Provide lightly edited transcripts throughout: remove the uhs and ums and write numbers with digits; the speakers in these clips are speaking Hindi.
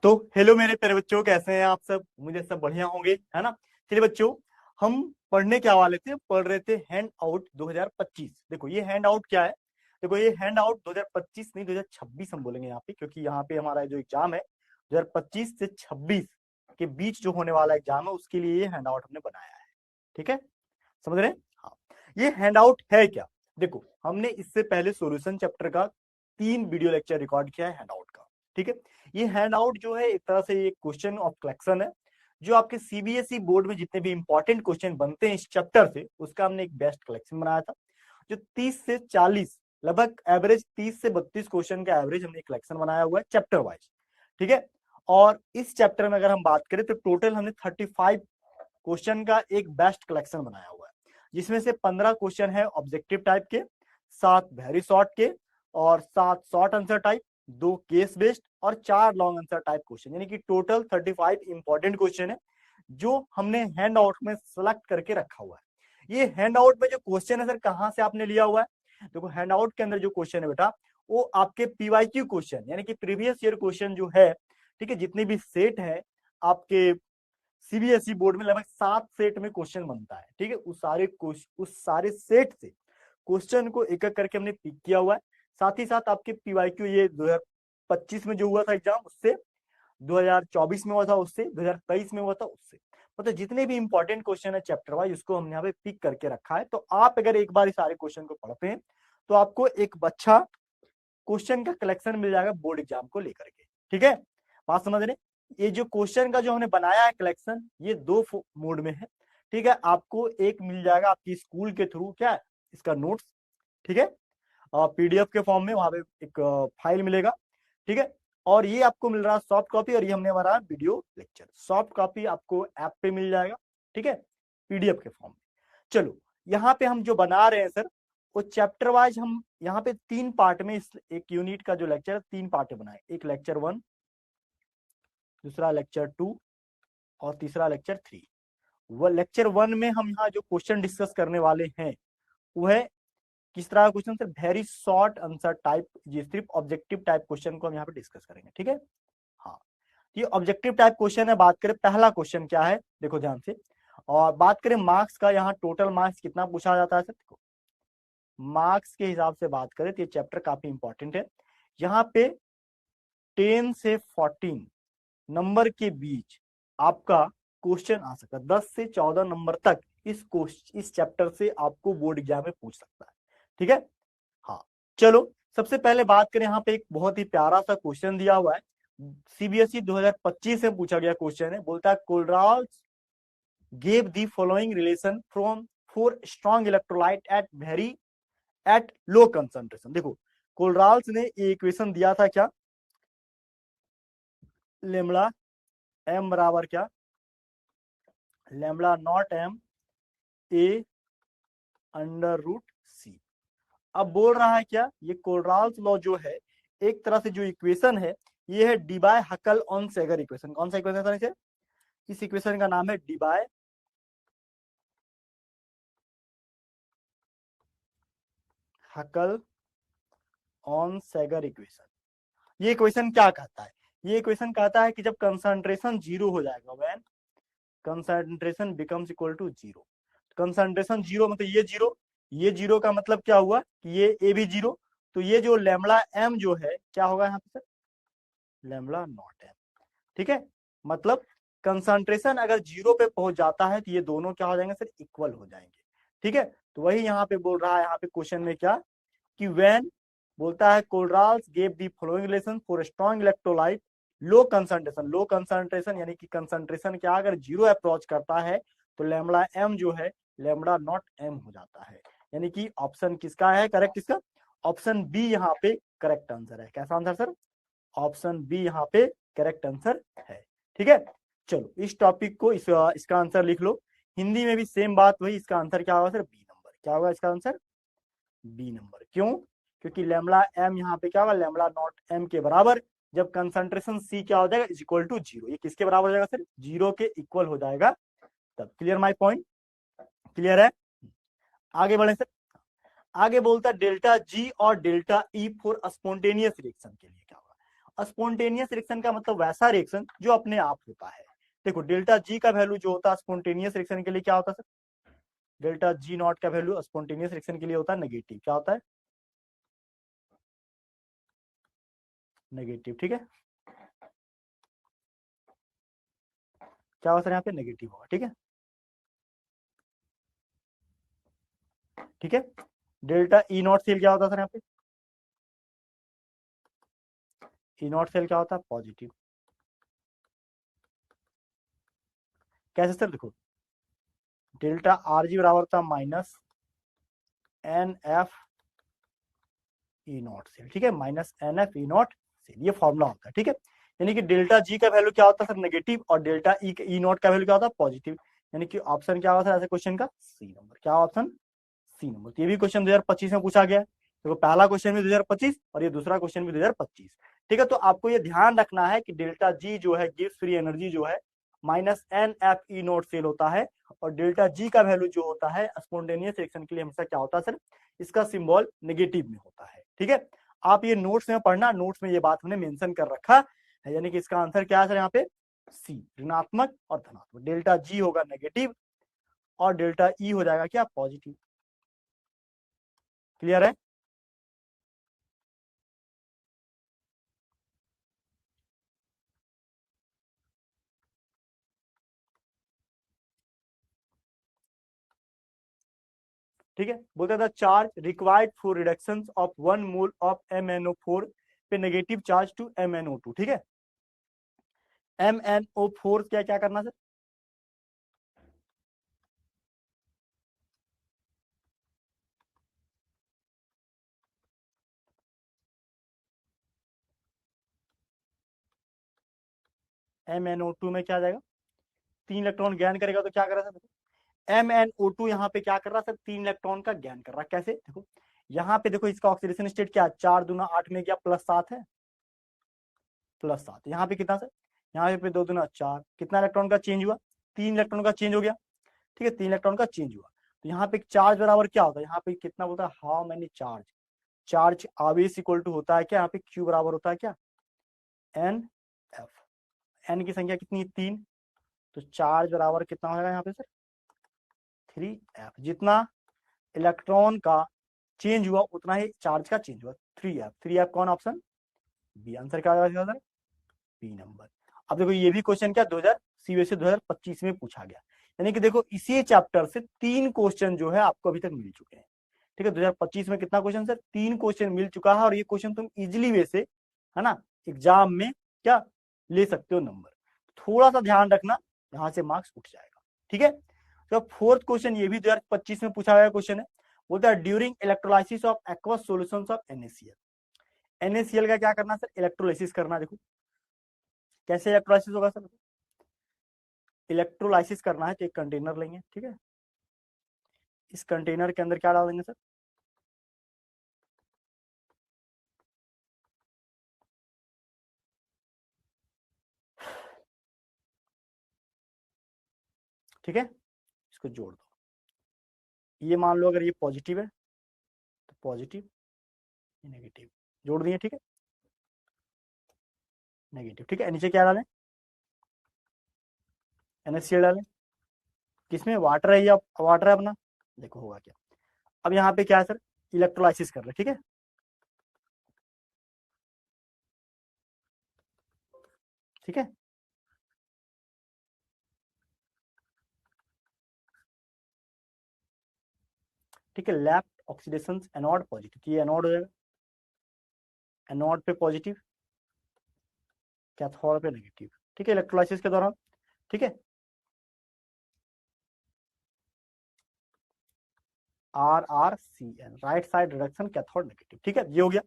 तो हेलो मेरे प्यारे बच्चों, कैसे हैं आप सब? मुझे सब बढ़िया होंगे, है ना। चलिए बच्चों, हम पढ़ने क्या वाले थे? पढ़ रहे थे हैंड आउट 2025। देखो ये हैंड आउट क्या है। देखो ये हैंड आउट 2025 नहीं 2026 हम बोलेंगे यहाँ पे, क्योंकि यहाँ पे हमारा जो एग्जाम है 2025 से 26 के बीच जो होने वाला एग्जाम है उसके लिए ये हैंड आउट हमने बनाया है। ठीक है, समझ रहे हैं? हाँ, ये हैंड आउट है क्या? देखो हमने इससे पहले सॉल्यूशन चैप्टर का 3 वीडियो लेक्चर रिकॉर्ड किया है हैंड आउट का। ठीक है, ये हैंड आउट जो है एक तरह से ये क्वेश्चन ऑफ कलेक्शन है, जो आपके सीबीएसई बोर्ड में जितने भी इंपॉर्टेंट क्वेश्चन बनते हैं इस चैप्टर से, उसका हमने एक बेस्ट कलेक्शन बनाया था। जो 30 से 40 लगभग एवरेज 30 से 32 क्वेश्चन का एवरेज हमने कलेक्शन बनाया हुआ है चैप्टर वाइज। ठीक है, और इस चैप्टर में अगर हम बात करें तो टोटल हमने 35 क्वेश्चन का एक बेस्ट कलेक्शन बनाया हुआ है, जिसमें से 15 क्वेश्चन है ऑब्जेक्टिव टाइप के, 7 वेरी शॉर्ट के, और 7 short answer type, 2 case based और 4 लॉन्ग आंसर टाइप क्वेश्चन, यानी कि टोटल 35 इंपॉर्टेंट क्वेश्चन है जो हमने हैंड आउट में सेलेक्ट करके रखा हुआ है। ये हैंड आउट में जो क्वेश्चन है सर, कहां से आपने लिया हुआ है? देखो हैंड आउट के अंदर जो क्वेश्चन है बेटा, वो आपके पीवाईक्यू क्वेश्चन यानी कि प्रीवियस ईयर क्वेश्चन जो है, ठीक है, जितने भी सेट है आपके सीबीएसई बोर्ड में लगभग 7 सेट में क्वेश्चन बनता है। ठीक है, उस सारे सेट से क्वेश्चन को एक एक करके हमने पिक किया हुआ है। साथ ही साथ आपके पीवाईक्यू ये 2025 में जो हुआ था एग्जाम, उससे 2024 में हुआ था, उससे 2023 में हुआ था, उससे मतलब जितने भी इंपॉर्टेंट क्वेश्चन है चैप्टर वाइज उसको हमने यहाँ पे पिक करके रखा है। तो आप अगर एक बार इस सारे क्वेश्चन को पढ़ते हैं तो आपको एक अच्छा क्वेश्चन का कलेक्शन मिल जाएगा बोर्ड एग्जाम को लेकर के। ठीक है, बात समझ रहे? ये जो क्वेश्चन का जो हमने बनाया है कलेक्शन, ये 2 मोड में है। ठीक है, आपको एक मिल जाएगा आपकी स्कूल के थ्रू, क्या है इसका नोट्स, ठीक है, पीडीएफ के फॉर्म में वहां पे एक फाइल मिलेगा। ठीक है, और ये आपको मिल रहा है सॉफ्ट कॉपी, और ये हमने हमारा वीडियो लेक्चर सॉफ्ट कॉपी आपको ऐप पे मिल जाएगा। ठीक है, पीडीएफ के फॉर्म में। चलो यहाँ पे हम जो बना रहे हैं सर, वो चैप्टर वाइज हम यहाँ पे 3 पार्ट में इस एक यूनिट का जो लेक्चर है 3 पार्ट में बनाए, एक लेक्चर 1, दूसरा लेक्चर 2 और तीसरा लेक्चर 3। वह लेक्चर 1 में हम यहाँ जो क्वेश्चन डिस्कस करने वाले हैं वो है किस तरह का question sir, very short answer type, ये सिर्फ ऑब्जेक्टिव टाइप क्वेश्चन को हम यहाँ पे डिस्कस करेंगे। ठीक है, हाँ, ये ऑब्जेक्टिव टाइप क्वेश्चन है। बात करें पहला क्वेश्चन क्या है, देखो ध्यान से, और बात करें मार्क्स का, यहाँ टोटल मार्क्स कितना पूछा जाता है सर? देखो मार्क्स के हिसाब से बात करें तो ये चैप्टर काफी इंपॉर्टेंट है। यहाँ पे 10 से 14 नंबर के बीच आपका क्वेश्चन आ सकता है। 10 से 14 नंबर तक इस चैप्टर से आपको बोर्ड एग्जाम में पूछ सकता है। ठीक है, हाँ, चलो सबसे पहले बात करें, यहाँ पे एक बहुत ही प्यारा सा क्वेश्चन दिया हुआ है, सीबीएसई 2025 से पूछा गया क्वेश्चन है। बोलता है Kohlrausch gave the following relation from for strong electrolyte at low concentration. देखो कोलराल्स ने ये इक्वेशन दिया था क्या, लेमड़ा एम बराबर क्या, lambda not M A under root C. अब बोल रहा है क्या, ये कोलराल्स लॉ जो है, एक तरह से जो इक्वेशन है ये है डिबाय हकल ऑन सेगर इक्वेशन। कौन सा इक्वेशन है? इस इक्वेशन का नाम है डिबाय हकल ऑन सेगर इक्वेशन। ये इक्वेशन क्या कहता है? ये इक्वेशन कहता है कि जब कंसंट्रेशन जीरो हो जाएगा, when concentration becomes equal to zero. Concentration zero मतलब ये जीरो का मतलब क्या हुआ कि ये ए भी जीरो, तो ये जो लैम्बडा एम जो है क्या होगा यहाँ पे सर, लैम्बडा नॉट एम। ठीक है, मतलब कंसंट्रेशन अगर जीरो पे पहुंच जाता है तो ये दोनों क्या हो जाएंगे सर, इक्वल हो जाएंगे। ठीक है, तो वही यहाँ पे बोल रहा है, यहाँ पे क्वेश्चन में क्या कि व्हेन बोलता है Kohlrausch gave the following relation for strong electrolyte low concentration यानी कि कंसंट्रेशन क्या अगर जीरो अप्रोच करता है तो लैम्बडा एम जो है लैम्बडा नॉट एम हो जाता है। यानी कि ऑप्शन किसका है करेक्ट, इसका ऑप्शन बी यहाँ पे करेक्ट आंसर है। कैसा आंसर सर? ऑप्शन बी यहाँ पे करेक्ट आंसर है। ठीक है, चलो इस टॉपिक को इसका आंसर लिख लो। हिंदी में भी सेम बात वही, इसका आंसर क्या होगा सर, बी नंबर। क्या होगा इसका आंसर? B number. क्यों? क्योंकि लैम्बडा एम यहाँ पे क्या होगा, लैम्बडा नॉट एम के बराबर, जब कंसंट्रेशन सी क्या हो जाएगा, इज इक्वल टू जीरो। ये किसके बराबर हो जाएगा सर? जीरो के इक्वल हो जाएगा तब। Clear my point? क्लियर है? आगे बढ़े सर। आगे बोलता है डेल्टा जी और delta E for spontaneous reaction के लिए क्या होगा। स्पॉन्टेनियस रिएक्शन का मतलब वैसा रिएक्शन जो अपने आप होता है। देखो डेल्टा जी का वैल्यू जो होता है स्पॉन्टेनियस रिएक्शन के लिए क्या होता है सर, डेल्टा जी नॉट का वैल्यू स्पॉन्टेनियस रिएक्शन के लिए होता है नेगेटिव। क्या होता है, नेगेटिव। ठीक है, क्या होगा सर यहाँ पे, नेगेटिव होगा। ठीक है, ठीक है। डेल्टा ई नॉट सेल क्या होता है सर यहाँ पे, ई नॉट सेल क्या होता है, पॉजिटिव। कैसे सर, देखो डेल्टा आर जी बराबर होता है minus N F E nought cell. ठीक है, minus N F E nought cell, ये फॉर्मूला होता है। ठीक है, यानी कि डेल्टा जी का वैल्यू क्या होता है सर, नेगेटिव, और डेल्टा ई नॉट का वैल्यू क्या होता है, पॉजिटिव। यानी कि ऑप्शन क्या होता है ऐसे क्वेश्चन का, सी नंबर। क्या ऑप्शन, सी नंबर। तो ये भी क्वेश्चन 2025 में पूछा गया है। देखो पहला क्वेश्चन भी 2025 और ये दूसरा क्वेश्चन भी 2025। ठीक है, तो आपको ये ध्यान रखना है कि डेल्टा जी जो है गिव्स फ्री एनर्जी जो है minus N F E nought cell होता है, और डेल्टा जी का वैल्यू जो होता है स्पॉन्टेनियस रिएक्शन के लिए हमेशा क्या होता है सर, इसका सिंबल नेगेटिव में होता है। ठीक है, आप ये नोट्स में पढ़ना, नोट्स में ये बात हमने मेंशन कर रखा है। यानी कि इसका आंसर क्या है सर यहाँ पे, सी, ऋणात्मक और धनात्मक। डेल्टा जी होगा नेगेटिव और डेल्टा ई हो जाएगा क्या, पॉजिटिव। क्लियर है। ठीक है, बोलता था charge required for reduction of 1 mole of MnO4 पे नेगेटिव चार्ज टू MnO2। ठीक है, MnO4 क्या क्या करना सर, MnO2 में क्या आ जाएगा, 3 इलेक्ट्रॉन ज्ञान करेगा तो क्या कर रहा है सर, MnO2 यहाँ पे क्या कर रहा है सर, 3 इलेक्ट्रॉन का ज्ञान कर रहा है। कैसे, देखो यहाँ पे देखो इसका ऑक्सीडेशन स्टेट क्या है, 4 दूना 8 में गया, +7 है, +7। यहाँ पे कितना सर, यहाँ पे 2 दूना 4, कितना इलेक्ट्रॉन का चेंज हुआ, 3 इलेक्ट्रॉन का चेंज हो गया। ठीक है, 3 इलेक्ट्रॉन का चेंज हुआ। तो यहाँ पे चार्ज बराबर क्या होता है, यहाँ पे कितना बोलता है, हाउ मैनी चार्ज, चार्ज आवेश इक्वल टू होता है क्या, यहाँ पे क्यू बराबर होता है क्या, एन एफ। एन की संख्या कितनी है, 3, तो चार्ज बराबर कितना होगा यहाँ पे सर, 3f। जितना इलेक्ट्रॉन का चेंज हुआ उतना ही चार्ज का चेंज हुआ, 3f। 3f कौन, ऑप्शन बी। आंसर क्या होगा सर, बी नंबर। अब देखो ये भी क्वेश्चन क्या 2000 सीबीएसई 2025 में पूछा गया। यानी कि देखो इसी चैप्टर से 3 क्वेश्चन जो है आपको अभी तक मिल चुके हैं। ठीक है, 2025 में कितना क्वेश्चन सर, 3 क्वेश्चन मिल चुका है, और ये क्वेश्चन तुम इजिली वे से, है ना, एग्जाम में क्या ले सकते हो नंबर। थोड़ा सा ध्यान रखना, यहाँ से मार्क्स उठ जाएगा। ठीक है, तो 4th क्वेश्चन ये भी 2025 में पूछा गया क्वेश्चन है। बोलता है during electrolysis of aqueous solutions of NaCl। NaCl का क्या करना सर, इलेक्ट्रोलाइसिस करना। देखो कैसे इलेक्ट्रोलाइसिस होगा सर, इलेक्ट्रोलाइसिस करना है तो एक कंटेनर लेंगे। ठीक है, इस कंटेनर के अंदर क्या डालेंगे सर, ठीक है, इसको जोड़ दो। ये मान लो अगर ये पॉजिटिव है तो पॉजिटिव, नेगेटिव, जोड़ दिए। ठीक है, नेगेटिव। ठीक है, नीचे क्या डालें, NaCl डालें। किसमें, वाटर है, या वाटर है अपना, देखो होगा क्या। अब यहाँ पे क्या है सर, इलेक्ट्रोलाइसिस कर रहे। ठीक है, ठीक है, ठीक है। लेफ्ट ऑक्सीडेशन एनोड पॉजिटिव, ये एनोड हो जाएगा, एनोड पे पॉजिटिव, कैथोड पे नेगेटिव। ठीक है, इलेक्ट्रोलाइसिस के दौरान। ठीक है, RrCl, right side reduction cathode negative. ठीक है, ये हो गया।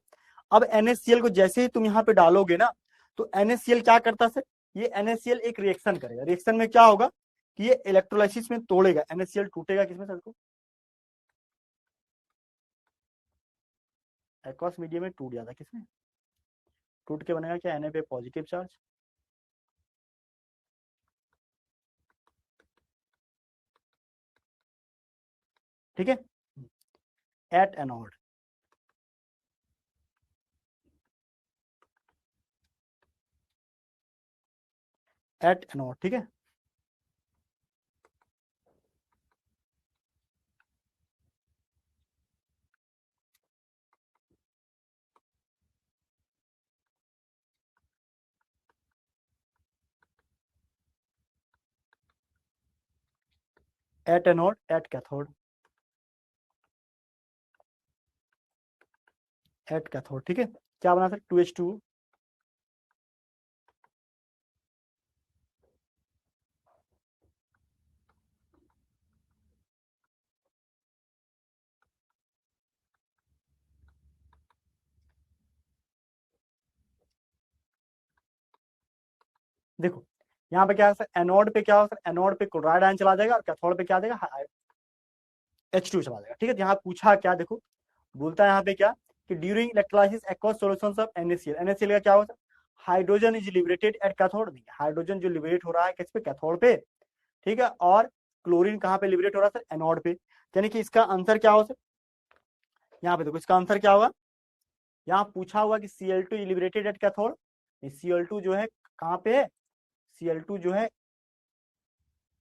अब NaCl को जैसे ही तुम यहाँ पे डालोगे ना, तो NaCl क्या करता है सर, ये NaCl एक रिएक्शन करेगा। रिएक्शन में क्या होगा कि ये इलेक्ट्रोलाइसिस में तोड़ेगा, NaCl टूटेगा किसमें सर, को एक्वस मीडियम में टूट जाता है, किसमें, टूट के बनेगा क्या, Na पे पॉजिटिव चार्ज। ठीक है, एट एनोड, एट एनोड, ठीक है। At anode at cathode, at cathode, ठीक है। क्या बना सर, 2H2। देखो यहाँ पे क्या है सर, एनोड पे क्या हो सर, एनोड पे क्लोराइड आयन चला जाएगा और कैथोड पे क्या आ जाएगा, H2 चला जाएगा, ठीक है। यहाँ पूछा क्या, देखो बोलता है यहाँ पे क्या कि during electrolysis aqueous solutions of NaCl, NaCl का क्या होता है, hydrogen is liberated at cathode, hydrogen जो लिबरेट हो रहा है किस पे, कैथोड पे, ठीक है। और क्लोरीन कहाँ पे लिबरेट हो रहा है सर, एनोड पे। यानी कि इसका आंसर क्या हो सर, यहाँ पे देखो इसका आंसर क्या होगा, यहाँ पूछा हुआ कि Cl2 liberated at cathode, Cl2 जो है कहाँ पे है, Cl2 जो है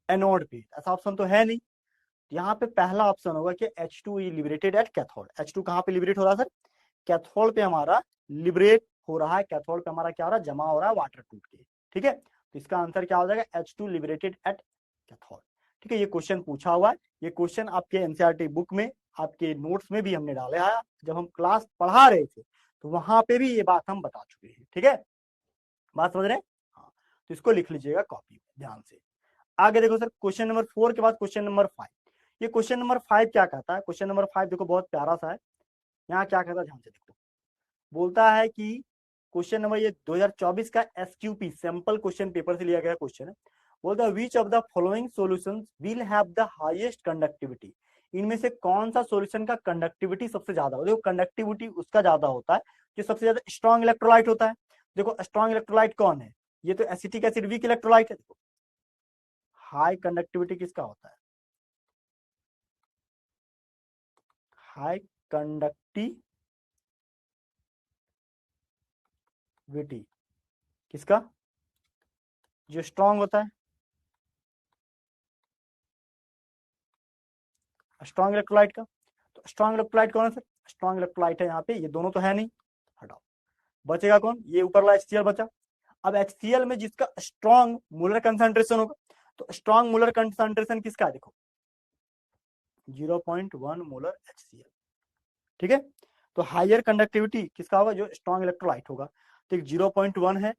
एनोड पे, ऐसा ऑप्शन तो है नहीं। यहाँ पे पहला ऑप्शन होगा कि H2 liberated at cathode, H2 कहाँ पे लिबरेट हो रहा है सर, कैथोड पे हमारा लिबरेट हो रहा है, कैथोड पे हमारा क्या हो रहा है, जमा हो रहा है वाटर टूट के, ठीक है। तो इसका आंसर क्या हो जाएगा, H2 लिबरेटेड एट कैथोड, ठीक है। ये क्वेश्चन पूछा हुआ है, ये क्वेश्चन आपके एनसीईआरटी बुक में, आपके नोट्स में भी हमने डाले हैं, जब हम क्लास पढ़ा रहे थे तो वहां पे भी ये बात हम बता चुके हैं, ठीक है। बात समझ रहे हैं, हाँ। तो इसको लिख लीजिएगा कॉपी में ध्यान से। आगे देखो सर, क्वेश्चन नंबर 4 के बाद क्वेश्चन नंबर 5। ये क्वेश्चन नंबर 5 क्या कहता है, क्वेश्चन नंबर 5 देखो बहुत प्यारा सा है। यहाँ क्या कहता है, ध्यान से देखो, बोलता है कि क्वेश्चन नंबर ये 2024 का SQP सैंपल क्वेश्चन पेपर से लिया गया क्वेश्चन है। बोलता है which of the following solutions will have the highest conductivity, इनमें से कौन सा सॉल्यूशन का कंडक्टिविटी सबसे ज्यादा हो, देखो कंडक्टिविटी उसका ज्यादा होता है जो सबसे ज्यादा स्ट्रॉन्ग इलेक्ट्रोलाइट होता है। देखो स्ट्रॉन्ग इलेक्ट्रोलाइट कौन है, ये तो एसिटिक एसिड वीक इलेक्ट्रोलाइट है। देखो हाई कंडक्टिविटी किसका होता है, हाई कंडक्टिविटी किसका, जो स्ट्रॉन्ग होता है, स्ट्रॉन्ग इलेक्ट्रोलाइट का। तो स्ट्रॉन्ग इलेक्ट्रोलाइट कौन है सर, स्ट्रॉन्ग इलेक्ट्रोलाइट है यहाँ पे, ये दोनों तो है नहीं, हटाओ। बचेगा कौन, ये ऊपर वाला HCl बचा। अब HCl में जिसका स्ट्रॉन्ग मोलर कंसंट्रेशन होगा, तो स्ट्रॉन्ग मोलर कंसंट्रेशन किसका है, देखो 0.1 मोलर HCl, ठीक है। तो हायर कंडक्टिविटी किसका होगा, जो स्ट्रॉन्ग इलेक्ट्रोलाइट होगा, तो 0.1 है,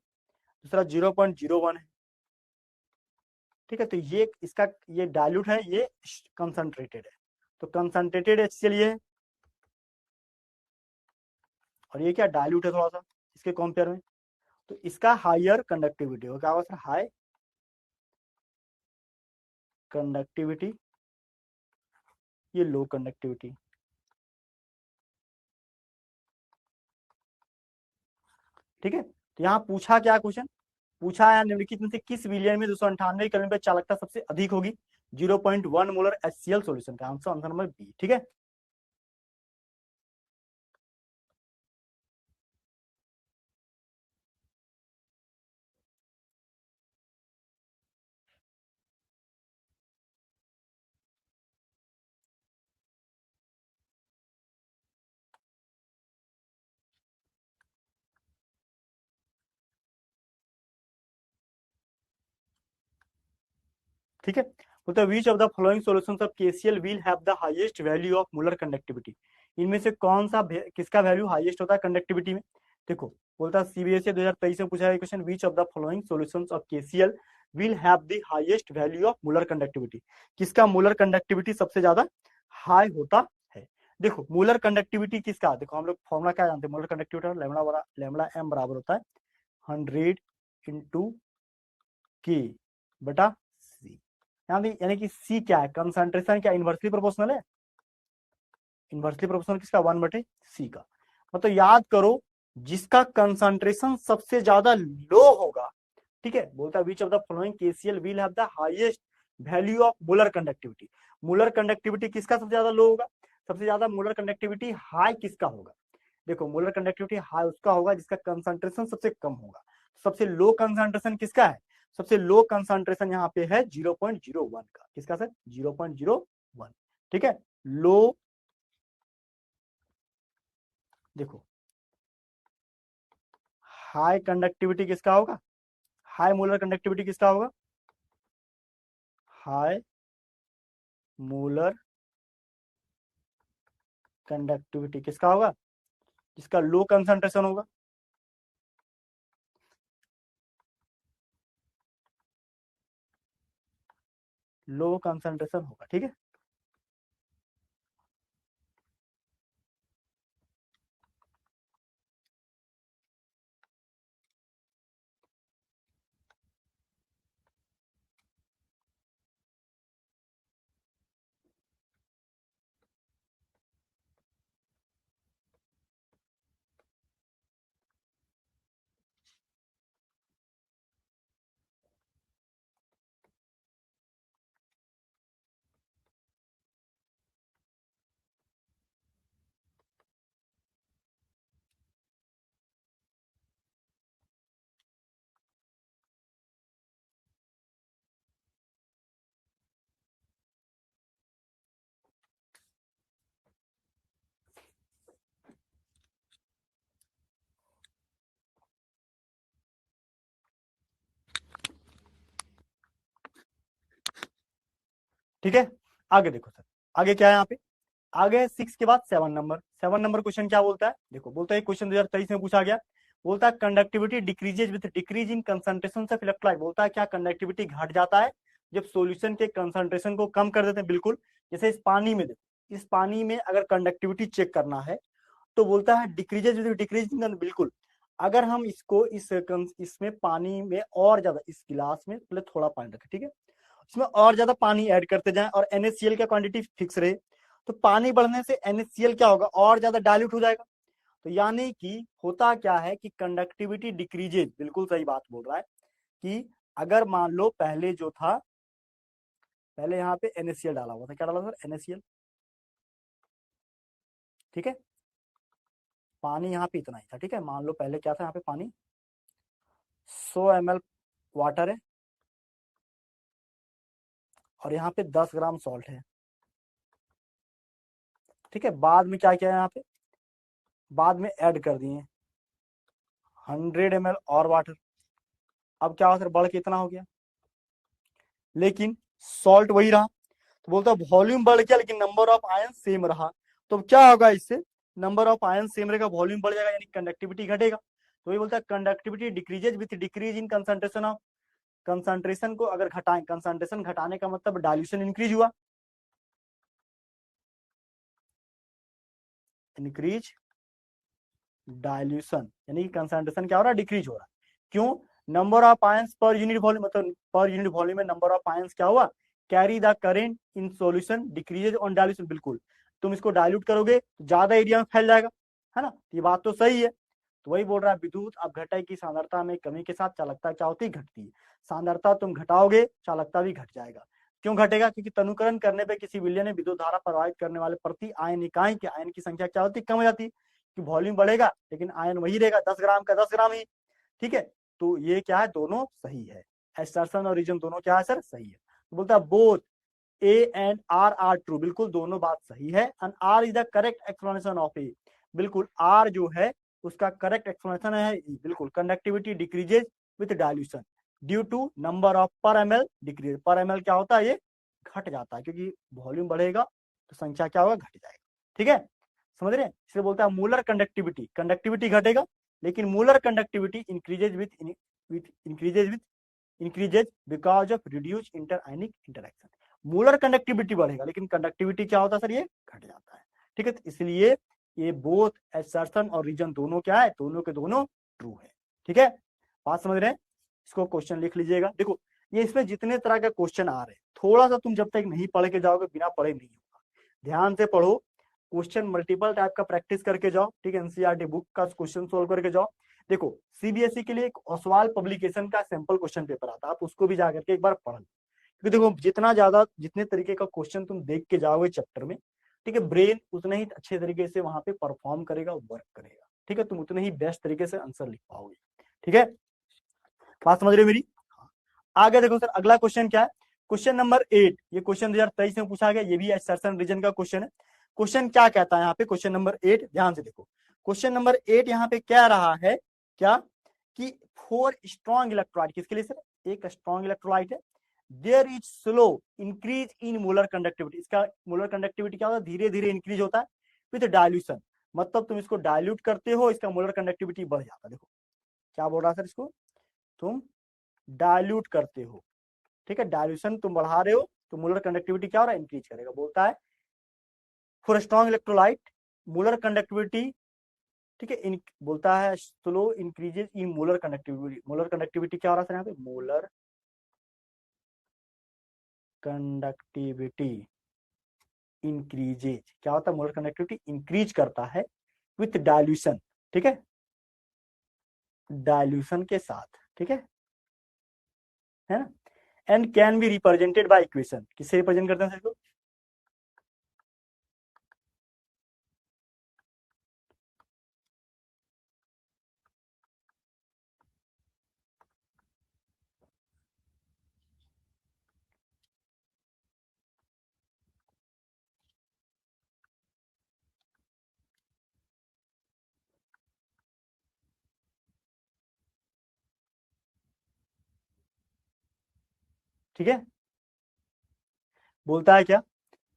दूसरा 0.01 है, ठीक है। तो ये इसका ये डाइल्यूट है, ये कंसंट्रेटेड है, तो कंसंट्रेटेड HCl ये है, और ये क्या डाइल्यूट है थोड़ा सा इसके कंपेयर में, तो इसका हायर कंडक्टिविटी होगा, क्या होगा सर, हाई कंडक्टिविटी, ये लो कंडक्टिविटी, ठीक है। तो यहाँ पूछा क्या क्वेश्चन, पूछा है निम्नलिखित में से किस विलियन में 298 केल्विन पर चालकता सबसे अधिक होगी, 0.1 मोलर HCl सॉल्यूशन का आंसर, आंसर नंबर बी, ठीक है। ठीक है, बोलते हैं विच of the following solutions of KCl will have the highest value of molar conductivity, इनमें से कौन सा किसका वैल्यू हाईएस्ट होता है कंडक्टिविटी में। देखो बोलता है CBSE 2023 में पूछा है question, which of the following solutions of KCl will have the highest value of molar conductivity, किसका मोलर कंडक्टिविटी सबसे ज्यादा हाई होता है। देखो मोलर कंडक्टिविटी किसका, देखो हम लोग फॉर्मुला क्या जानते हैं, मोलर कंडक्टिविटी लैम्डा m बराबर होता है 100 इंटू के बटा सी, यानी कि सी क्या है, कंसंट्रेशन क्या इनवर्सली प्रोपोर्शनल है, इनवर्सली प्रोपोर्शनल किसका 1/c का। मतलब याद करो जिसका कंसंट्रेशन सबसे ज्यादा लो होगा, ठीक है। बोलता है which of the following KCl will have the highest value of molar conductivity, molar conductivity किसका सबसे ज्यादा लो होगा, सबसे ज्यादा मोलर कंडक्टिविटी हाई किसका होगा, देखो मोलर कंडक्टिविटी हाई उसका होगा जिसका कंसंट्रेशन सबसे कम होगा, सबसे लो कंसंट्रेशन किसका है, सबसे लो कंसंट्रेशन यहाँ पे है 0.01 का। किसका सर? 0.01। ठीक है, लो, देखो हाई कंडक्टिविटी किसका होगा? हाई मोलर कंडक्टिविटी किसका होगा? हाई मोलर कंडक्टिविटी किसका होगा? जिसका लो कंसंट्रेशन होगा। लो कंसंट्रेशन होगा। ठीक है, ठीक है। आगे देखो सर, आगे क्या है यहाँ पे? आगे 6 के बाद 7 नंबर। 7 नंबर क्वेश्चन क्या बोलता है? देखो, बोलता है क्वेश्चन 2023 में पूछा गया। बोलता है conductivity decreases with decrease in concentration of electrolyte. बोलता है क्या कंडक्टिविटी घट जाता है जब सॉल्यूशन के कंसंट्रेशन को कम कर देते हैं? बिल्कुल। जैसे इस पानी में देखो, इस पानी में अगर कंडक्टिविटी चेक करना है तो बोलता है डिक्रीजेज विद डिक्रीज इन, बिल्कुल। अगर हम इसको इसमें पानी में और ज्यादा, इस गिलास में पहले थोड़ा पानी रखें, ठीक है, इसमें और ज्यादा पानी ऐड करते जाएं और NaCl का क्वांटिटी फिक्स रहे, तो पानी बढ़ने से NaCl क्या होगा? और ज्यादा डाइल्यूट हो जाएगा। तो यानी कि होता क्या है कि कंडक्टिविटी डिक्रीजेज, बिल्कुल सही बात बोल रहा है कि अगर मान लो पहले जो था, पहले यहाँ पे NaCl डाला हुआ था, क्या डाला था? NaCl। ठीक है, पानी यहाँ पे इतना ही था। ठीक है, मान लो पहले क्या था यहाँ पे? पानी 100 ml वाटर है और यहाँ पे 10 ग्राम सॉल्ट है। ठीक है, बाद में क्या किया है यहाँ पे? बाद में ऐड कर दिए 100 ml और वाटर। अब क्या होता है? बढ़ के इतना हो गया, लेकिन सॉल्ट वही रहा। तो बोलता है वॉल्यूम बढ़ गया लेकिन नंबर ऑफ आयन सेम रहा। तो क्या होगा इससे? नंबर ऑफ आयन सेम रहेगा, वॉल्यूम बढ़ जाएगा, यानी कंडक्टिविटी घटेगा। तो वही बोलता है conductivity decreases with decrease in concentration of, concentration को अगर घटाएं, कंसंट्रेशन घटाने का मतलब डाइल्यूशन इंक्रीज हुआ, इंक्रीज डाइल्यूशन, यानी कि कंसंट्रेशन क्या हो रहा है? डिक्रीज हो रहा है। क्यों? Number of ions per unit volume, मतलब पर यूनिट वॉल्यूम में नंबर ऑफ आयंस क्या हुआ? Carry the current in solution decreases on dilution. बिल्कुल, तुम इसको डाइल्यूट करोगे तो ज्यादा एरिया में फैल जाएगा, है ना? ये बात तो सही है। तो वही बोल रहा है विद्युत अपघटय की सांद्रता में कमी के साथ चालकता क्या होती है? घटती है। सांद्रता तुम घटाओगे, चालकता भी घट जाएगा। क्यों घटेगा? क्योंकि तनुकरण करने पे किसी विलय ने विद्युत धारा प्रवाहित करने वाले प्रति आयन इकाई के आयन की संख्या क्या होती है? कम हो जाती है। कि वॉल्यूम बढ़ेगा लेकिन आयन वही रहेगा, 10 ग्राम का 10 ग्राम ही। ठीक है, तो ये क्या है? दोनों सही है। एसर्शन और रीजन दोनों क्या है सर? सही है। तो बोलता है both A and R are true. बिल्कुल, दोनों बात सही है। And R is the correct explanation of A. बिल्कुल, आर जो है उसका करेक्ट एक्सप्लेनेशन है E। बिल्कुल, conductivity decreases with dilution due to number of per ml decrease. Per ml क्या होता है? ये घट जाता है, क्योंकि वॉल्यूम बढ़ेगा तो संख्या क्या होगा? घट जाएगा। ठीक है, समझ रहे हैं? इसलिए बोलता है मूलर कंडक्टिविटी, कंडक्टिविटी घटेगा लेकिन Müller conductivity increases with increases because of reduce inter ionic interaction. Müller conductivity बढ़ेगा लेकिन कंडक्टिविटी क्या होता है सर? ये घट जाता है। ठीक है, तो इसलिए ये बोथ एसर्शन और रीजन दोनों क्या है? दोनों के दोनों ट्रू है। ठीक है, बात समझ रहे हैं? इसको क्वेश्चन लिख लीजिएगा। देखो, ये इसमें जितने तरह के क्वेश्चन आ रहे हैं, थोड़ा सा तुम जब तक नहीं पढ़ के जाओगे, बिना पढ़े नहीं होगा। ध्यान से पढ़ो, क्वेश्चन मल्टीपल टाइप का प्रैक्टिस करके जाओ। ठीक है, एनसीईआरटी बुक का क्वेश्चन सोल्व करके जाओ। देखो, सीबीएसई के लिए एक ओसवाल पब्लिकेशन का सैंपल क्वेश्चन पेपर आता है, आप उसको भी जाकर के एक बार पढ़ लो। क्योंकि देखो, जितना ज्यादा, जितने तरीके का क्वेश्चन तुम देख के जाओगे चैप्टर में, ठीक है, ब्रेन उतने ही अच्छे तरीके से वहां पे परफॉर्म करेगा, वर्क करेगा। ठीक है, तुम उतने ही बेस्ट तरीके से आंसर लिख पाओगे। ठीक है, बात समझ रहे हो मेरी? आगे देखो सर, अगला क्वेश्चन क्या है, क्वेश्चन नंबर 8, ये क्वेश्चन 2023 में पूछा गया, ये भी असर्शन रीजन का क्वेश्चन है। क्वेश्चन क्या कहता है यहाँ पे, क्वेश्चन नंबर 8 ध्यान से देखो, क्वेश्चन नंबर 8 यहाँ पे कह रहा है क्या कि फोर स्ट्रॉन्ग इलेक्ट्रोलाइट, किसके लिए सर, एक स्ट्रॉन्ग इलेक्ट्रोलाइट है, there is slow increase in molar conductivity, इसका मोलर कंडक्टिविटी क्या होता है, धीरे धीरे इंक्रीज होता है विद डायल्यूशन, मतलब तुम इसको डायल्यूट करते हो, इसका मोलर कंडक्टिविटी बढ़ जाता है। देखो क्या बोल रहा है सर, इसको तुम डायल्यूट करते हो, ठीक है, डायल्यूशन तुम बढ़ा रहे हो तो मोलर कंडक्टिविटी क्या हो रहा है, इंक्रीज करेगा। बोलता है for strong electrolyte molar conductivity, ठीक है, बोलता है स्लो इंक्रीजेज इन मोलर कंडक्टिविटी, मोलर कंडक्टिविटी क्या हो रहा है यहाँ पे, मोलर कंडक्टिविटी इंक्रीजेज, क्या होता है, मोलर कंडक्टिविटी इंक्रीज करता है विथ डायल्यूशन, ठीक है, डायल्यूशन के साथ, ठीक है ना, and can be represented by equation, किससे रिप्रेजेंट करते हैं इसको, ठीक है, बोलता है क्या,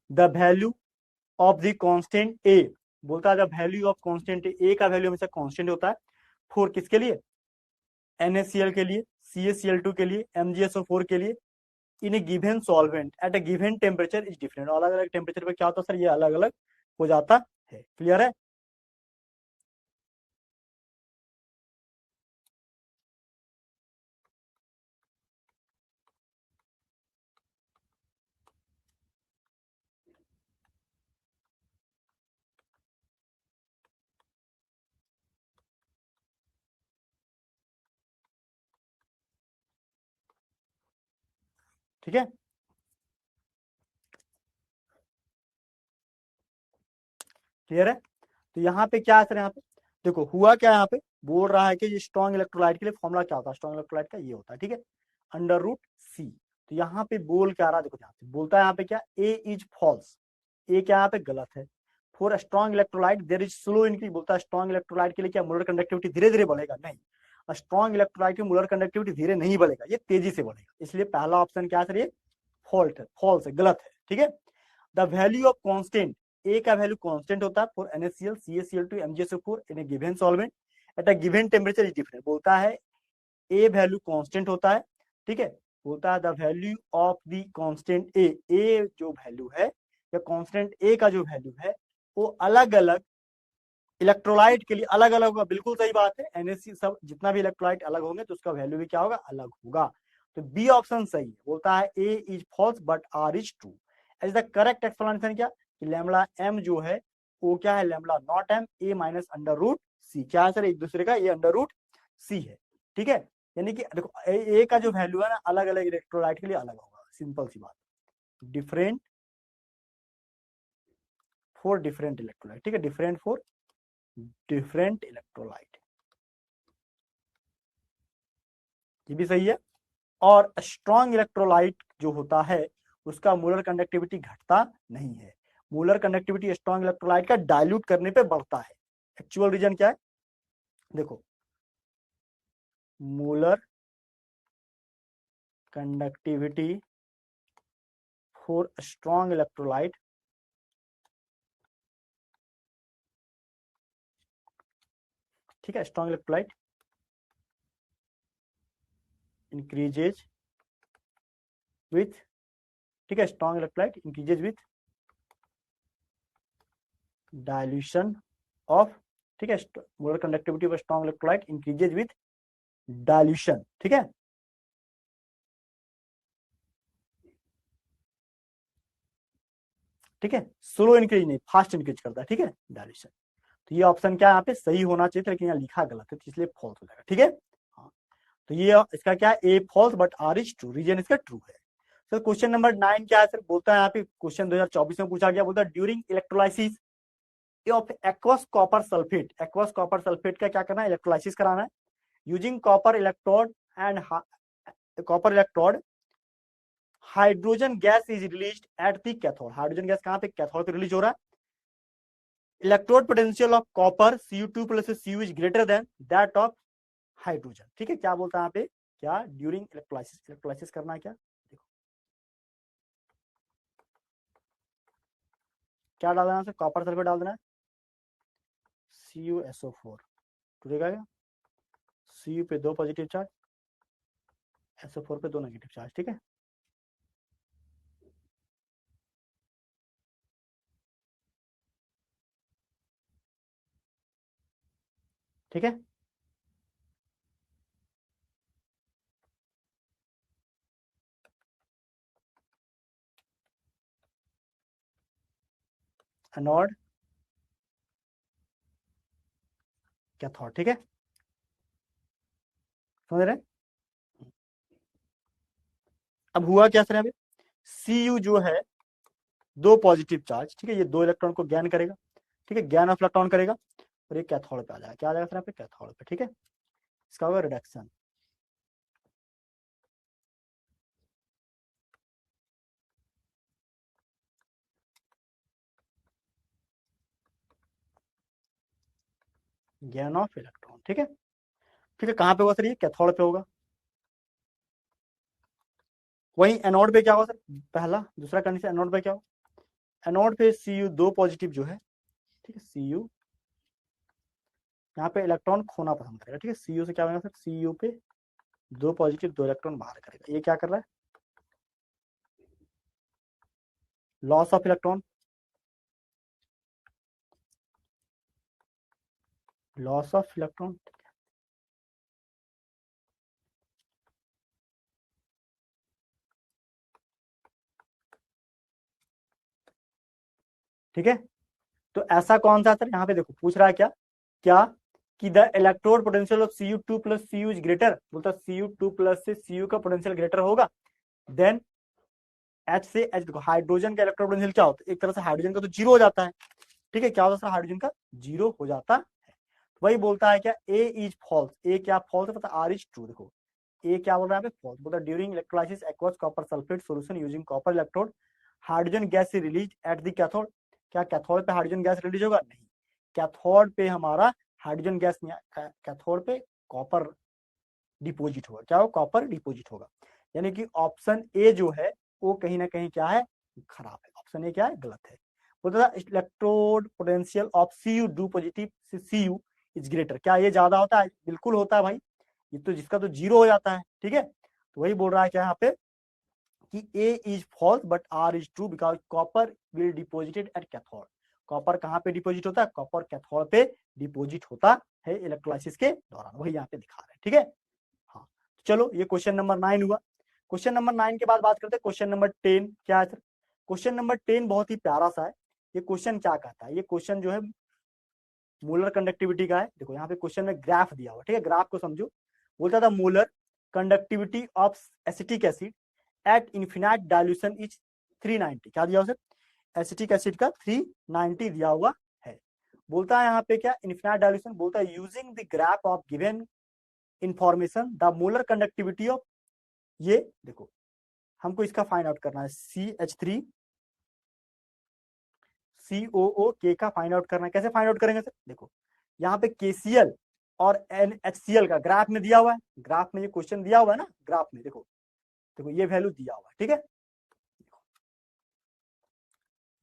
the value of the constant A, बोलता है the value of constant A का वैल्यू हमेशा कांस्टेंट होता है, फोर किसके लिए, NaCl के लिए, CaCl2 के लिए, MgSO4 के लिए, in a given solvent at a given temperature is different, अलग अलग टेम्परेचर पे क्या होता है सर, ये अलग अलग हो जाता है, क्लियर है। ठीक है, क्लियर है। तो यहाँ पे क्या है सर, यहाँ पे देखो हुआ क्या, यहाँ पे बोल रहा है कि ये स्ट्रॉन्ग इलेक्ट्रोलाइट के लिए फॉर्मूला क्या होता है, स्ट्रॉन्ग इलेक्ट्रोलाइट का ये होता है, ठीक है, अंडर रूट सी। तो यहाँ पे बोल क्या रहा है, देखो यहाँ पे बोलता है यहाँ पे क्या, ए इज फॉल्स, ए क्या यहाँ पे गलत है, for strong electrolyte there is slow increase, बोलता है स्ट्रॉन्ग इलेक्ट्रोलाइट के लिए क्या मोलर कंडक्टिविटी धीरे धीरे बढ़ेगा, नहीं, स्ट्रॉन्ग इलेक्ट्रोलाइट की मोलर कंडक्टिविटी धीरे नहीं बढ़ेगा, ये तेजी से बढ़ेगा, इसलिए पहला ऑप्शन क्या है सर, ये फॉल्ट है, फॉल्स है, गलत है, ठीक है। The value of constant, A का वैल्यू कांस्टेंट होता है for NaCl, CaCl2, MgSO4 in a given solvent at a given temperature is different, बोलता है ए वैल्यू कांस्टेंट होता है, ठीक है, बोलता है the value of the constant A जो वैल्यू है या कांस्टेंट ए का जो वैल्यू है वो अलग अलग इलेक्ट्रोलाइट के लिए अलग अलग होगा, बिल्कुल सही बात है, NaC सब जितना भी इलेक्ट्रोलाइट अलग होंगे तो उसका वैल्यू भी क्या होगा, अलग होगा, तो बी ऑप्शन सही है, बोलता है A is false but R is true, as the correct explanation क्या, कि लैम्बडा एम जो है वो क्या है, lambda not M, A minus under root C, क्या है सर, एक दूसरे का ये अंडर रूट सी है, ठीक है, यानी कि देखो ए का जो वैल्यू है ना अलग अलग इलेक्ट्रोलाइट के लिए अलग होगा, सिंपल सी बात, डिफरेंट फॉर डिफरेंट इलेक्ट्रोलाइट, ठीक है, डिफरेंट फॉर डिफरेंट इलेक्ट्रोलाइट, ये भी सही है। और स्ट्रॉन्ग इलेक्ट्रोलाइट जो होता है उसका मोलर कंडक्टिविटी घटता नहीं है, मोलर कंडक्टिविटी स्ट्रॉन्ग इलेक्ट्रोलाइट का डाइल्यूट करने पे बढ़ता है, एक्चुअल रीजन क्या है, देखो molar conductivity for strong electrolyte, ठीक है, स्ट्रॉन्ग इलेक्ट्रोलाइट इंक्रीजेज विथ, ठीक है, strong electrolyte increases with dilution of, ठीक है, molar conductivity of strong electrolyte increases with dilution, ठीक है, ठीक है, स्लो इंक्रीज नहीं फास्ट इंक्रीज करता है, ठीक है, डायल्यूशन, तो ये ऑप्शन क्या है यहाँ पे सही होना चाहिए था, लेकिन यहाँ लिखा गलत है तो इसलिए फॉल्स हो जाएगा, ठीक है, हाँ, तो ये इसका क्या है, A false but R is true, reason इसका ट्रू है। सर क्वेश्चन नंबर 9 क्या है सर, बोलता है यहाँ पे क्वेश्चन 2024 में पूछा गया, बोलता है during electrolysis of aqueous copper sulphate, aqueous copper sulphate का क्या करना है, इलेक्ट्रोलाइसिस कराना है using copper electrode and copper electrode, hydrogen gas is released at the cathode. Hydrogen gas कहां पे? कैथोड पे रिलीज हो रहा है। Electrode potential of copper Cu2 plus Cu is greater than that of hydrogen. ठीक है, क्या बोलता है यहाँ पे? क्या ड्यूरिंग इलेक्ट्रोलाइसिस, इलेक्ट्रोलाइसिस करना है क्या? देखो क्या डालना है, कॉपर सल्फेट डाल देना है, CuSO4 टूटेगा क्या? Cu पे 2 पॉजिटिव चार्ज, SO4 पे 2 नेगेटिव चार्ज। ठीक है, ठीक है, एनोड कैथोड। ठीक है, समझ रहे हैं? अब हुआ क्या सर? यहाँ पे Cu जो है 2 पॉजिटिव चार्ज, ठीक है, ये 2 इलेक्ट्रॉन को गेन करेगा, ठीक है, गेन ऑफ इलेक्ट्रॉन करेगा और ये कैथोड पे आ जाएगा। क्या आ जाएगा सर यहाँ पे? कैथोड पे। ठीक है, इसका होगा रिडक्शन। Gain of electron. ठीक है, ठीक है, कहाँ पे होगा सर? ये कैथोड पे होगा। वहीं एनोड पे क्या होगा सर? पहला दूसरा कंडीशन, एनोड पे क्या होगा? एनोड पे Cu 2 पॉजिटिव जो है, ठीक है, Cu यहाँ पे इलेक्ट्रॉन खोना पसंद करेगा। ठीक है, Cu से क्या होगा सर? Cu पे 2 पॉजिटिव 2 इलेक्ट्रॉन बाहर करेगा। ये क्या कर रहा है? Loss of electron, loss of electron. ठीक है, तो ऐसा कौन सा सर? यहाँ पे देखो पूछ रहा है क्या क्या कि the electrode potential of Cu2 plus Cu is greater. बोलता Cu2 प्लस से Cu का पोटेंशियल ग्रेटर होगा देन H से H। देखो हाइड्रोजन का इलेक्ट्रोड पोटेंशियल क्या होता है? एक तरह से हाइड्रोजन का तो जीरो हो जाता है। ठीक है, क्या होता है सर? हाइड्रोजन का जीरो हो जाता है। वही बोलता है क्या? A is false. ए क्या फॉल्स है? पता R इज ट्रू। देखो ए क्या बोल रहा है यहाँ पे? फॉल्स। बोलता है during electrolysis aqueous copper sulphate solution using copper electrode hydrogen gas से रिलीज एट द कैथोड। क्या कैथोड पे हाइड्रोजन गैस रिलीज होगा? नहीं, कैथोड पे हमारा हाइड्रोजन गैस नहीं, कैथोड पे कॉपर डिपोजिट होगा। क्या हो? कॉपर डिपोजिट होगा। यानी कि ऑप्शन ए जो है वो कहीं ना कहीं क्या है? खराब है। ऑप्शन ए क्या है? गलत है। बोलता था electrode potential of Cu do positive से Cu इज ग्रेटर। क्या ये ज्यादा होता है? बिल्कुल होता है भाई। ये तो जिसका तो जीरो हो जाता है। ठीक है, तो वही बोल रहा है क्या यहाँ पे कि A is false but R is true because copper will deposited at cathode. Copper कहाँ पे डिपोजिट होता है? कॉपर कैथोड पे डिपोजिट होता है इलेक्ट्रोलाइसिस के दौरान। वही यहाँ पे दिखा रहे हैं। ठीक है, हाँ, चलो ये क्वेश्चन नंबर 9 हुआ। क्वेश्चन नंबर 9 के बाद बात करते हैं क्वेश्चन नंबर 10। क्या है सर? क्वेश्चन नंबर 10 बहुत ही प्यारा सा है। ये क्वेश्चन क्या कहता है? ये क्वेश्चन जो है मोलर कंडक्टिविटी का है। देखो यहाँ पे क्वेश्चन में ग्राफ दिया हुआ, ठीक है, ग्राफ को समझो। बोलता था molar conductivity of acetic acid at infinite dilution is 390। क्या दिया हुआ सर? एसिटिक एसिड का 390 दिया हुआ है। बोलता है यहाँ पे क्या? Infinite dilution. बोलता है using the graph of given information the molar conductivity of, ये देखो हमको इसका फाइंड आउट करना है, CH3 COO K का फाइंड आउट करना है। कैसे फाइंड आउट करेंगे सर? देखो यहाँ पे KCl और NHCl का ग्राफ में दिया हुआ है। ग्राफ में ये क्वेश्चन दिया हुआ है ना, ग्राफ में देखो, देखो ये वैल्यू दिया हुआ है। ठीक है,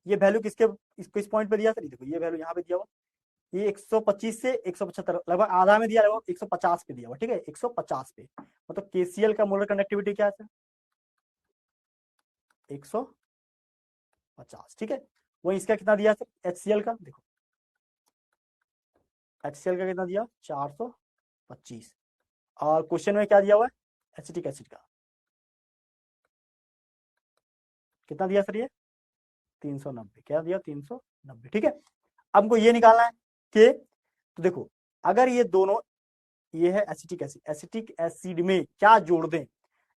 ये वैल्यू किसके किस पॉइंट पे दिया सर? देखो ये वैल्यू यहाँ पे दिया हुआ, ये 125 से 175 लगभग आधा में दिया, लगभग 150 पे दिया हुआ। ठीक है, 150 पे मतलब KCl का मोलर कंडक्टिविटी क्या है सर? 150। ठीक है, वही इसका कितना दिया सर? HCl का देखो, HCl का कितना दिया? 425। और क्वेश्चन में क्या दिया हुआ है? एसिटिक एसिड का कितना दिया सर? ये 390। क्या दिया? 390। ठीक है, अब हमको ये निकालना है कि, तो देखो अगर ये दोनों, ये है एसिटिक एसिड, एसिटिक एसिड में क्या जोड़ दें?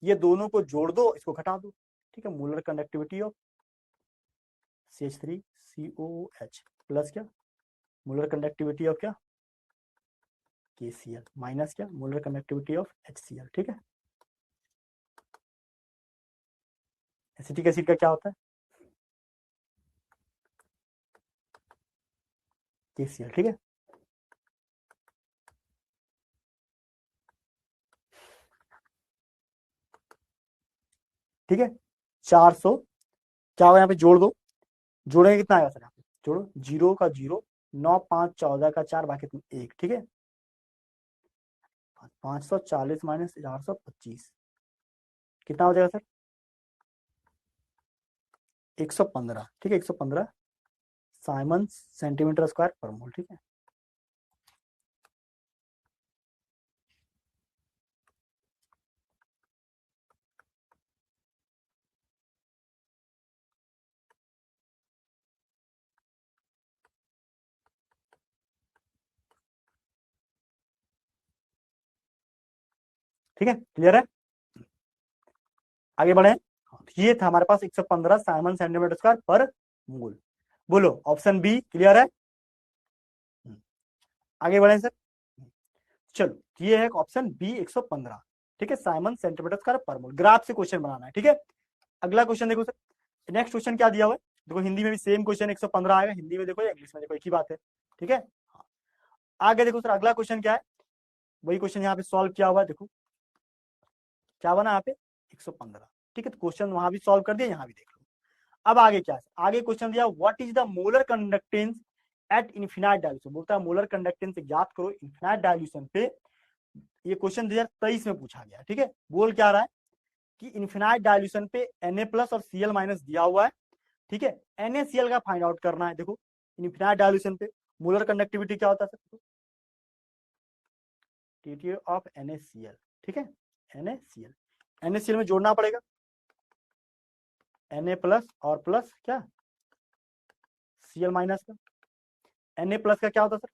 ये दोनों को जोड़ दो, इसको घटा दो। ठीक है, molar conductivity of CH3COOH plus क्या? मोलर कंडक्टिविटी ऑफ क्या? KCl माइनस क्या? Molar conductivity of HCl। ठीक है, एसिटिक एसिड का क्या होता है? KCl, ठीक है। ठीक है, 400 क्या होगा यहाँ पे, जोड़ दो, जोड़ेंगे कितना आएगा सर यहाँ पे, जोड़ो, 0 का 0, 9 5 14 का 4, बाकी तुम 1, ठीक है। 540 माइनस 425 कितना हो जाएगा सर? 115, ठीक है, 115 साइमन सेंटीमीटर स्क्वायर पर मोल, ठीक है। ठीक है, क्लियर है? आगे बढ़े। ये था हमारे पास 115 साइमन सेंटीमीटर स्क्वायर पर मोल। बोलो ऑप्शन बी क्लियर है? आगे बढ़े सर। चलो, ये है ऑप्शन बी 115, ठीक है, साइमन सेंटीमीटर स्क्वायर पर मोल। ग्राफ से क्वेश्चन बनाना है, ठीक है। अगला क्वेश्चन देखो सर, नेक्स्ट क्वेश्चन क्या दिया हुआ है, देखो हिंदी में भी सेम क्वेश्चन 115 आएगा, हिंदी में देखो या इंग्लिश में देखो, एक ही बात है, ठीक है। आगे देखो सर, अगला क्वेश्चन क्या है, वही क्वेश्चन यहाँ पे सॉल्व किया हुआ है, देखो क्या बना यहाँ पे 115, ठीक है। तो क्वेश्चन वहां भी सॉल्व कर दिया, यहाँ भी देख लो। अब आगे क्या है, आगे क्वेश्चन दिया what is the molar conductance at infinite dilution, बोलता है मोलर कंडक्टेंस ज्ञात करो इन्फिनाइट डायल्यूशन पे। ये क्वेश्चन 2023 में पूछा गया, ठीक है। बोल क्या रहा है कि इन्फिनाइट डायल्यूशन पे Na प्लस और Cl माइनस दिया हुआ है, ठीक है। NaCl का फाइंड आउट करना है। देखो इन्फिनाइट डायल्यूशन पे मोलर कंडक्टिविटी क्या होता है सर, TTO ऑफ NaCl, ठीक है। NaCl में जोड़ना पड़ेगा Na प्लस और प्लस क्या Cl माइनस का। Na प्लस का क्या होता है सर,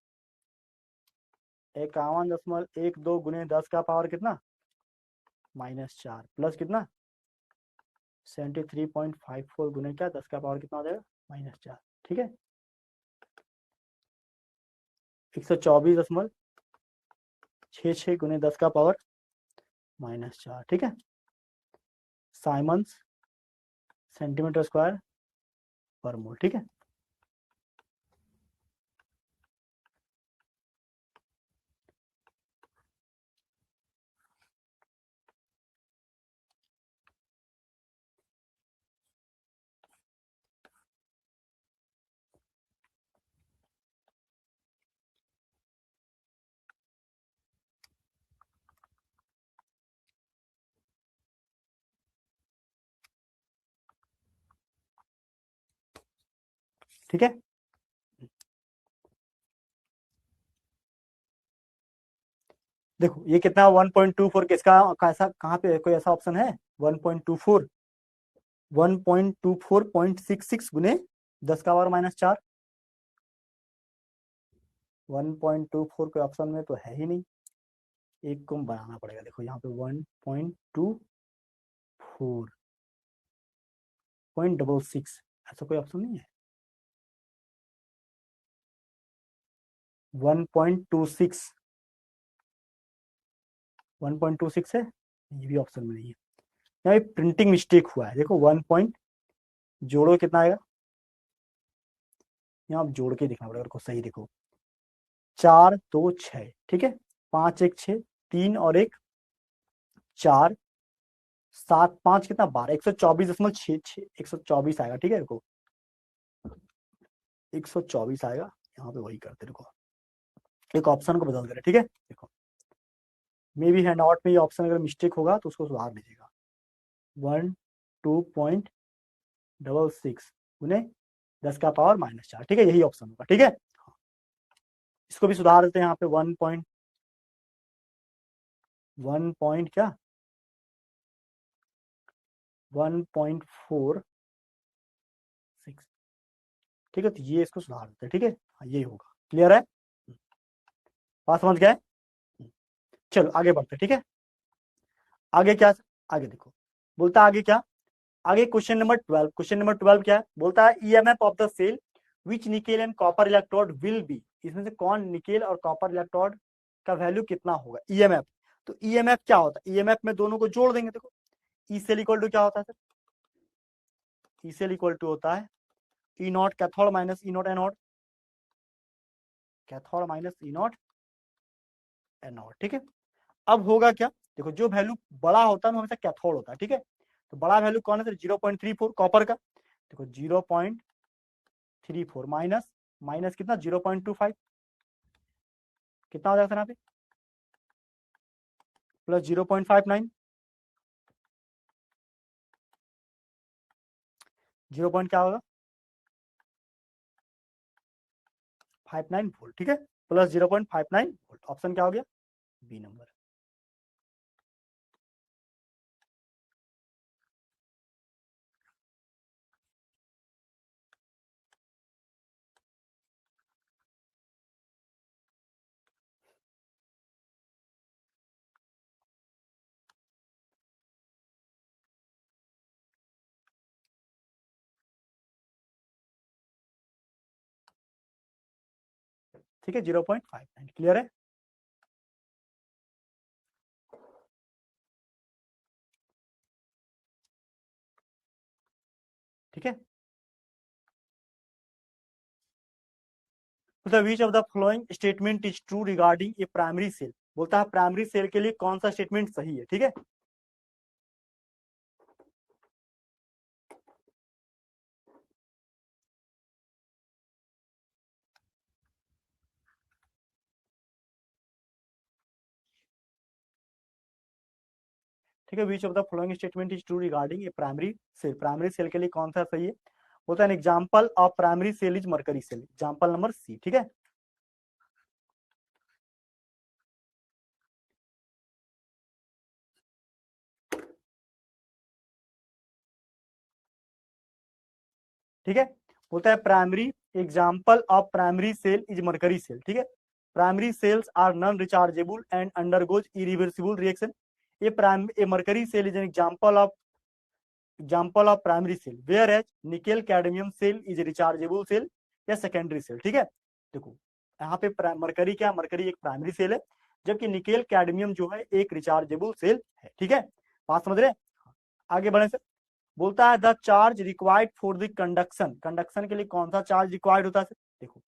51.12 गुने 10 का पावर कितना -4, प्लस कितना 73.54 गुने क्या 10 का पावर कितना हो जाएगा -4, ठीक है। 124.66 गुने 10 का पावर -4, ठीक है। साइमन्स सेंटीमीटर स्क्वायर पर मोल, ठीक है। ठीक है, देखो ये कितना 1.24, किसका कैसा कहाँ पे कोई ऐसा ऑप्शन है 1.24, 1.24.66 गुने 10 का पावर -4, 1.24 के ऑप्शन में तो है ही नहीं, एक को बनाना पड़ेगा। देखो यहाँ पे 1.24.66 ऐसा कोई ऑप्शन नहीं है, 1.26, 1.26 है, ये भी ऑप्शन में नहीं है। यहाँ प्रिंटिंग मिस्टेक हुआ है, देखो 1 पॉइंट जोड़ो कितना आएगा, यहाँ आप जोड़ के दिखना पड़ेगा को सही। देखो 4 2 6, ठीक है, 5 1 6, 3 और 1 4, 7 5 कितना 12, 124.66, 124 आएगा, ठीक है। देखो 124 आएगा, यहाँ पे वही करते देखो, एक ऑप्शन को बदल दे रहे, ठीक है। देखो मे बी हैंड आउट में ये ऑप्शन अगर मिस्टेक होगा तो उसको सुधार लीजिएगा। 1.2.66 उन्हें 10 का पावर -4, ठीक है, यही ऑप्शन होगा, ठीक है। इसको भी सुधार देते हैं यहाँ पे 1 पॉइंट क्या 1.46, ठीक है। तो ये इसको सुधार देते हैं, ठीक है, हाँ ये होगा, क्लियर है, बात समझ गए। चलो आगे बढ़ते, ठीक है। आगे क्या, आगे देखो बोलता है आगे क्या, आगे क्वेश्चन नंबर 12, क्वेश्चन नंबर 12 क्या है, बोलता है EMF of the cell which nickel and copper electrode will be, इसमें से कौन निकेल और कॉपर इलेक्ट्रोड का वैल्यू कितना होगा ईएमएफ। तो ईएमएफ क्या होता है, ईएमएफ में दोनों को जोड़ देंगे। देखो ई सेल इक्वल टू क्या होता है sir, E cell equal to होता है E not cathode minus E not anode, cathode minus E not anode, ठीक है। अब होगा क्या, देखो जो वैल्यू बड़ा होता है वो हमेशा कैथोड होता है, ठीक है। तो बड़ा वैल्यू कौन है सर, 0.34 कॉपर का, देखो 0.34 माइनस माइनस कितना 0.25, कितना हो जाएगा सर यहाँ पे, प्लस 0.59, 0 पॉइंट क्या होगा 59 वोल्ट, ठीक है, प्लस 0.59 वोल्ट। ऑप्शन क्या हो गया, बी नंबर। ठीक है, 0.59 क्लियर है। ठीक है, तो which of the following statement is true regarding a primary cell, बोलता है प्राइमरी सेल के लिए कौन सा स्टेटमेंट सही है, ठीक है। ठीक है, which of the following statement is true regarding a primary cell, primary cell के लिए कौन सा सही है, बोलता है example of primary cell is mercury cell, example number C, ठीक है। ठीक है, बोलता है primary example of primary cell is mercury cell, ठीक है। Primary cells are non rechargeable and undergoes irreversible reaction, ये prime A mercury cell is an example of primary cell, whereas nickel cadmium cell is rechargeable cell या सेकेंडरी सेल, ठीक है। देखो यहाँ पे मरकरी क्या, मरकरी एक प्राइमरी सेल है, जबकि निकेल कैडमियम जो है एक रिचार्जेबल सेल है, ठीक है। बात समझ रहे, आगे बढ़े सर। बोलता है the charge required for the conduction, conduction के लिए कौन सा चार्ज रिक्वायर्ड होता है, देखो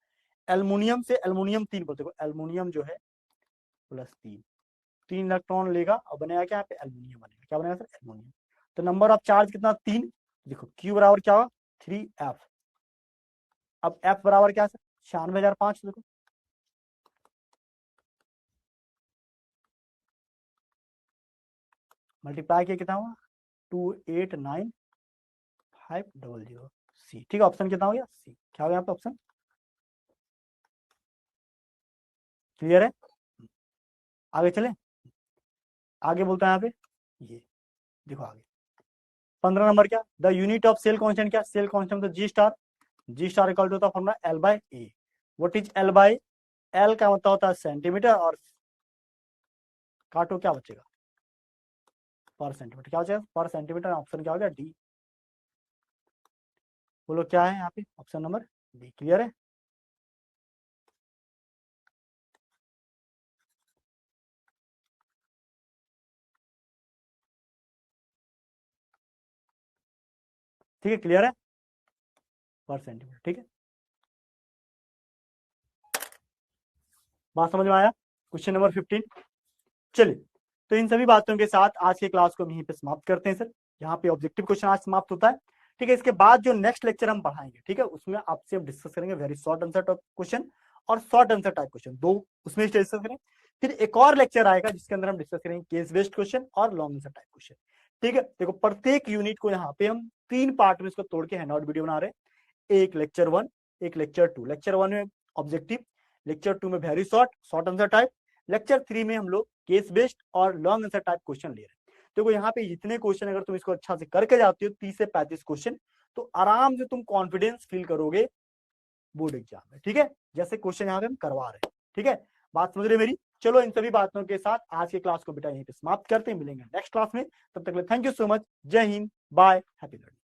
एल्युमिनियम से एल्युमिनियम 3 बोलते, देखो एल्युमिनियम जो है +3, 3 इलेक्ट्रॉन लेगा और बनेगा क्या, यहाँ पे एल्युमिनियम बनेगा, क्या बनेगा सर एल्युमिनियम। तो नंबर ऑफ चार्ज कितना 3, देखो Q बराबर क्या होगा 3F, अब F बराबर क्या है सर 96,005, देखो मल्टीप्लाई किया कितना हुआ 289,500 सी, ठीक है। ऑप्शन कितना हो गया सी, क्या हो गया यहाँ पे ऑप्शन, क्लियर है। आगे चले, आगे बोलता है यहाँ पे ये देखो आगे 15 नंबर क्या, the unit of cell constant, क्या सेल कांस्टेंट तो G star, G star equal to होता है formula L by A, what is L by, L का मतलब होता है सेंटीमीटर और काटो क्या बचेगा पर सेंटीमीटर, क्या बचेगा पर सेंटीमीटर, ऑप्शन क्या हो गया डी, बोलो क्या है यहाँ पे ऑप्शन नंबर डी, क्लियर है। ठीक है, क्लियर है पर सेंटीमीटर, ठीक है। बात समझ में आया, क्वेश्चन नंबर 15। चलिए, तो इन सभी बातों के साथ आज के क्लास को हम यहीं पे समाप्त करते हैं सर, यहाँ पे ऑब्जेक्टिव क्वेश्चन आज समाप्त होता है, ठीक है। इसके बाद जो नेक्स्ट लेक्चर हम पढ़ाएंगे, ठीक है, उसमें आपसे हम डिस्कस करेंगे very short answer type question और शॉर्ट आंसर टाइप क्वेश्चन, दो उसमें डिस्कस करेंगे। फिर एक और लेक्चर आएगा जिसके अंदर हम डिस्कस करेंगे केस बेस्ड क्वेश्चन और लॉन्ग आंसर टाइप क्वेश्चन, ठीक है। देखो प्रत्येक यूनिट को यहाँ पे हम 3 पार्ट में इसको तोड़ के हैंड आउट वीडियो बना रहे हैं, एक लेक्चर 1, एक लेक्चर 2, लेक्चर 1 में ऑब्जेक्टिव, लेक्चर 2 में very short answer type, lecture 3 में हम लोग केस बेस्ड और लॉन्ग आंसर टाइप क्वेश्चन ले रहे हैं। देखो यहाँ पे जितने क्वेश्चन अगर तुम इसको अच्छा से करके जाते हो 30 से 35 क्वेश्चन, तो आराम से तुम कॉन्फिडेंस फील करोगे बोर्ड एग्जाम में, ठीक है, जैसे क्वेश्चन यहाँ पे हम करवा रहे हैं, ठीक है। बात समझ रहे मेरी, चलो इन सभी बातों के साथ आज के क्लास को बेटा यहीं पे समाप्त करते हैं, मिलेंगे नेक्स्ट क्लास में, तब तक के लिए थैंक यू सो मच, जय हिंद, बाय, हैप्पी लर्निंग।